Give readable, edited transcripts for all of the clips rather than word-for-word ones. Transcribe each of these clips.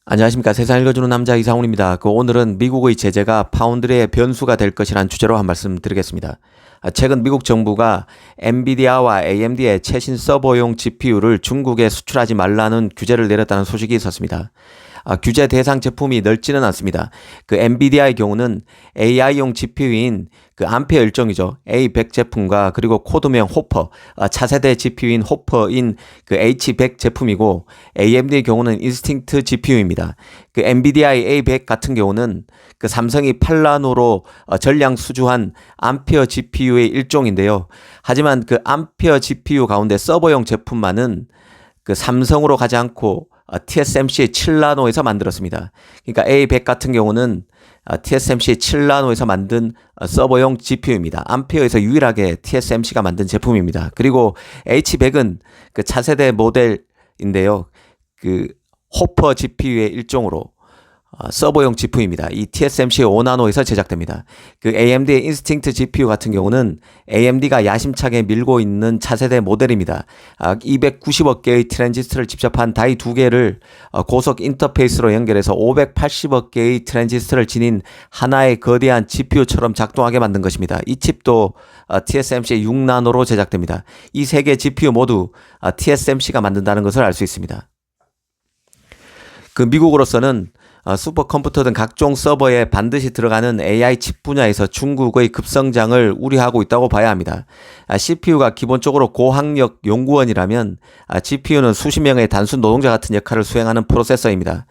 안녕하십니까. 세상 읽어주는 남자 이상훈입니다. 오늘은 미국의 제재가 파운드의 변수가 될 것이라는 주제로 한 말씀 드리겠습니다. 최근 미국 정부가 엔비디아와 AMD의 최신 서버용 GPU를 중국에 수출하지 말라는 규제를 내렸다는 소식이 있었습니다. 규제 대상 제품이 넓지는 않습니다. 엔비디아의 경우는 AI용 GPU인 암페어 일종이죠. A100 제품과 그리고 코드명 호퍼, 차세대 GPU인 호퍼인 H100 제품이고, AMD의 경우는 인스팅트 GPU입니다. 엔비디아의 A100 같은 경우는 삼성이 8나노로 전량 수주한 암페어 GPU의 일종인데요. 하지만 암페어 GPU 가운데 서버용 제품만은 삼성으로 가지 않고 TSMC의 7나노에서 만들었습니다. 그러니까 A100 같은 경우는 TSMC의 7나노에서 만든 서버용 GPU입니다. 암페어에서 유일하게 TSMC가 만든 제품입니다. 그리고 H100은 차세대 모델인데요. 호퍼 GPU의 일종으로 서버용 GPU입니다. 이 TSMC의 5나노에서 제작됩니다. AMD의 인스팅트 GPU 같은 경우는 AMD가 야심차게 밀고 있는 차세대 모델입니다. 290억 개의 트랜지스터를 집접한 다이 2개를 고속 인터페이스로 연결해서 580억 개의 트랜지스터를 지닌 하나의 거대한 GPU처럼 작동하게 만든 것입니다. 이 칩도 TSMC의 6나노로 제작됩니다. 이 세 개 GPU 모두 TSMC가 만든다는 것을 알 수 있습니다. 미국으로서는 슈퍼컴퓨터 등 각종 서버에 반드시 들어가는 AI 칩 분야에서 중국의 급성장을 우려하고 있다고 봐야 합니다. CPU가 기본적으로 고학력 연구원이라면 GPU는 수십 명의 단순 노동자 같은 역할을 수행하는 프로세서입니다.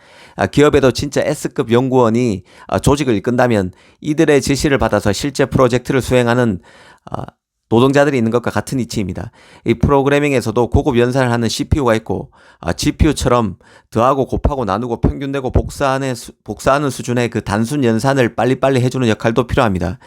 기업에도 진짜 S급 연구원이 조직을 이끈다면 이들의 지시를 받아서 실제 프로젝트를 수행하는 노동자들이 있는 것과 같은 이치입니다. 이 프로그래밍에서도 고급 연산을 하는 CPU가 있고 GPU처럼 더하고 곱하고 나누고 평균내고 복사하는 수준의 단순 연산을 빨리빨리 해주는 역할도 필요합니다.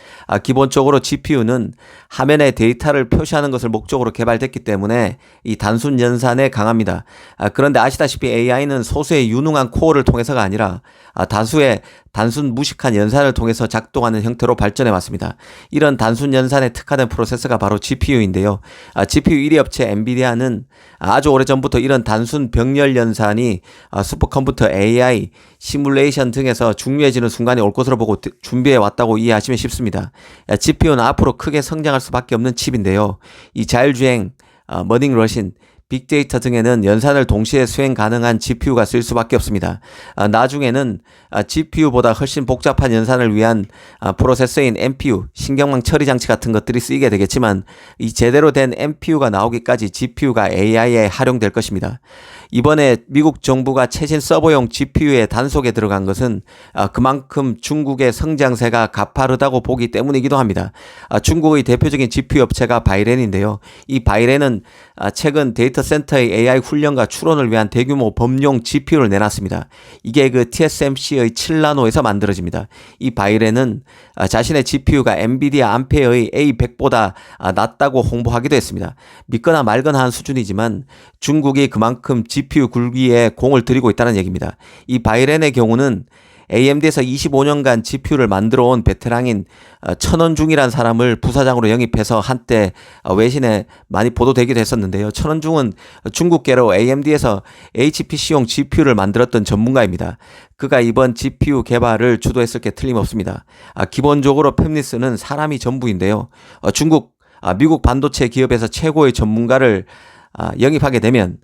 기본적으로 GPU는 화면에 데이터를 표시하는 것을 목적으로 개발됐기 때문에 이 단순 연산에 강합니다. 그런데 아시다시피 AI는 소수의 유능한 코어를 통해서가 아니라 다수의 단순 무식한 연산을 통해서 작동하는 형태로 발전해 왔습니다. 이런 단순 연산에 특화된 프로세서가 바로 GPU인데요. GPU 1위 업체 엔비디아는 아주 오래전부터 이런 단순 병렬 연산이 슈퍼컴퓨터 AI, 시뮬레이션 등에서 중요해지는 순간이 올 것으로 보고 준비해 왔다고 이해하시면 쉽습니다. GPU는 앞으로 크게 성장할 수밖에 없는 칩인데요. 이 자율주행, 머닝러신, 빅데이터 등에는 연산을 동시에 수행 가능한 GPU가 쓸 수밖에 없습니다. 나중에는 GPU보다 훨씬 복잡한 연산을 위한 프로세서인 NPU, 신경망 처리 장치 같은 것들이 쓰이게 되겠지만 이 제대로 된 NPU가 나오기까지 GPU가 AI에 활용될 것입니다. 이번에 미국 정부가 최신 서버용 GPU의 단속에 들어간 것은 그만큼 중국의 성장세가 가파르다고 보기 때문이기도 합니다. 중국의 대표적인 GPU 업체가 바이렌인데요. 이 바이렌은 최근 데이터 센터의 AI 훈련과 추론을 위한 대규모 범용 GPU를 내놨습니다. 이게 TSMC의 7나노에서 만들어집니다. 이 바이렌은 자신의 GPU가 엔비디아 암페어의 A100보다 낫다고 홍보하기도 했습니다. 믿거나 말거나 한 수준이지만 중국이 그만큼 GPU 굴기에 공을 들이고 있다는 얘기입니다. 이 바이렌의 경우는 AMD에서 25년간 GPU를 만들어 온 베테랑인 천원중이라는 사람을 부사장으로 영입해서 한때 외신에 많이 보도되기도 했었는데요. 천원중은 중국계로 AMD에서 HPC용 GPU를 만들었던 전문가입니다. 그가 이번 GPU 개발을 주도했을 게 틀림없습니다. 기본적으로 팹리스는 사람이 전부인데요. 미국 반도체 기업에서 최고의 전문가를 영입하게 되면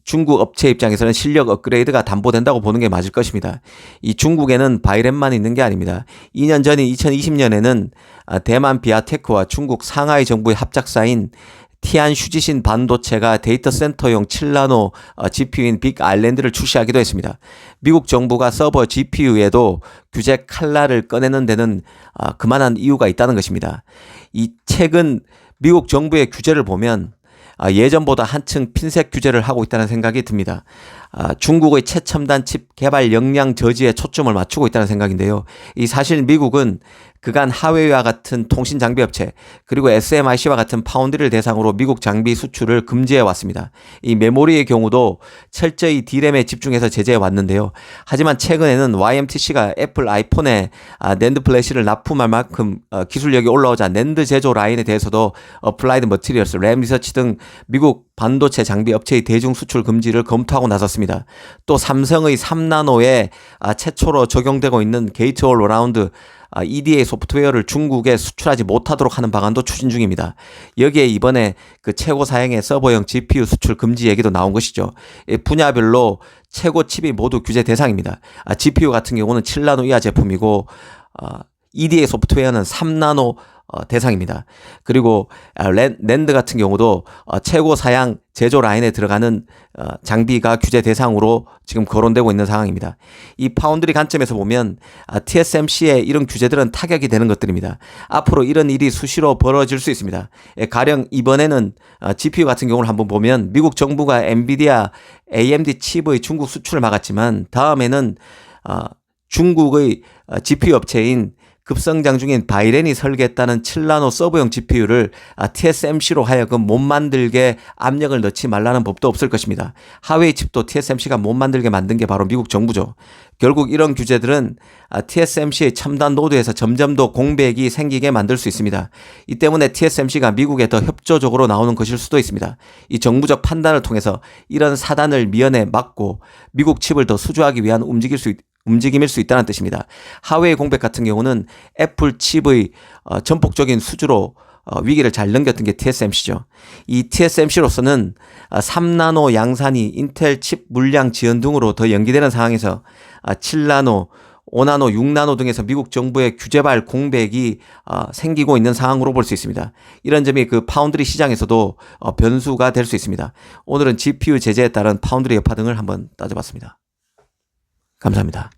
중국 업체 입장에서는 실력 업그레이드가 담보된다고 보는 게 맞을 것입니다. 이 중국에는 바이렌만 있는 게 아닙니다. 2년 전인 2020년에는 대만 비아테크와 중국 상하이 정부의 합작사인 티안 슈지신 반도체가 데이터 센터용 7나노 GPU인 빅 아일랜드를 출시하기도 했습니다. 미국 정부가 서버 GPU에도 규제 칼날을 꺼내는 데는 그만한 이유가 있다는 것입니다. 이 최근 미국 정부의 규제를 보면 예전보다 한층 핀셋 규제를 하고 있다는 생각이 듭니다. 중국의 최첨단 칩 개발 역량 저지에 초점을 맞추고 있다는 생각인데요. 이 사실 미국은 그간 하웨이와 같은 통신 장비 업체 그리고 SMIC와 같은 파운드리를 대상으로 미국 장비 수출을 금지해 왔습니다. 이 메모리의 경우도 철저히 D램에 집중해서 제재해 왔는데요. 하지만 최근에는 YMTC가 애플 아이폰에 낸드 플래시를 납품할 만큼 기술력이 올라오자 낸드 제조 라인에 대해서도 어플라이드 머티리얼스, 램 리서치 등 미국 반도체 장비 업체의 대중 수출 금지를 검토하고 나섰습니다. 또 삼성의 3나노에 최초로 적용되고 있는 게이트 올 어라운드 EDA 소프트웨어를 중국에 수출하지 못하도록 하는 방안도 추진 중입니다. 여기에 이번에 그 최고 사양의 서버용 GPU 수출 금지 얘기도 나온 것이죠. 분야별로 최고 칩이 모두 규제 대상입니다. GPU 같은 경우는 7나노 이하 제품이고 EDA 소프트웨어는 3나노 대상입니다. 그리고 랜드 같은 경우도 최고 사양 제조 라인에 들어가는 장비가 규제 대상으로 지금 거론되고 있는 상황입니다. 이 파운드리 관점에서 보면 TSMC의 이런 규제들은 타격이 되는 것들입니다. 앞으로 이런 일이 수시로 벌어질 수 있습니다. 가령 이번에는 GPU 같은 경우를 한번 보면 미국 정부가 엔비디아 AMD 칩의 중국 수출을 막았지만 다음에는 중국의 GPU 업체인 급성장 중인 바이렌이 설계했다는 7나노 서버용 GPU를 TSMC로 하여금 못 만들게 압력을 넣지 말라는 법도 없을 것입니다. 하웨이 칩도 TSMC가 못 만들게 만든 게 바로 미국 정부죠. 결국 이런 규제들은 TSMC의 첨단 노드에서 점점 더 공백이 생기게 만들 수 있습니다. 이 때문에 TSMC가 미국에 더 협조적으로 나오는 것일 수도 있습니다. 이 정부적 판단을 통해서 이런 사단을 미연에 막고 미국 칩을 더 수주하기 위한 움직임일 수 있다는 뜻입니다. 하웨이 공백 같은 경우는 애플 칩의 전폭적인 수주로 위기를 잘 넘겼던 게 TSMC죠. 이 TSMC로서는 3나노 양산이 인텔 칩 물량 지연 등으로 더 연기되는 상황에서 7나노, 5나노, 6나노 등에서 미국 정부의 규제발 공백이 생기고 있는 상황으로 볼 수 있습니다. 이런 점이 그 파운드리 시장에서도 변수가 될 수 있습니다. 오늘은 GPU 제재에 따른 파운드리 여파 등을 한번 따져봤습니다. 감사합니다.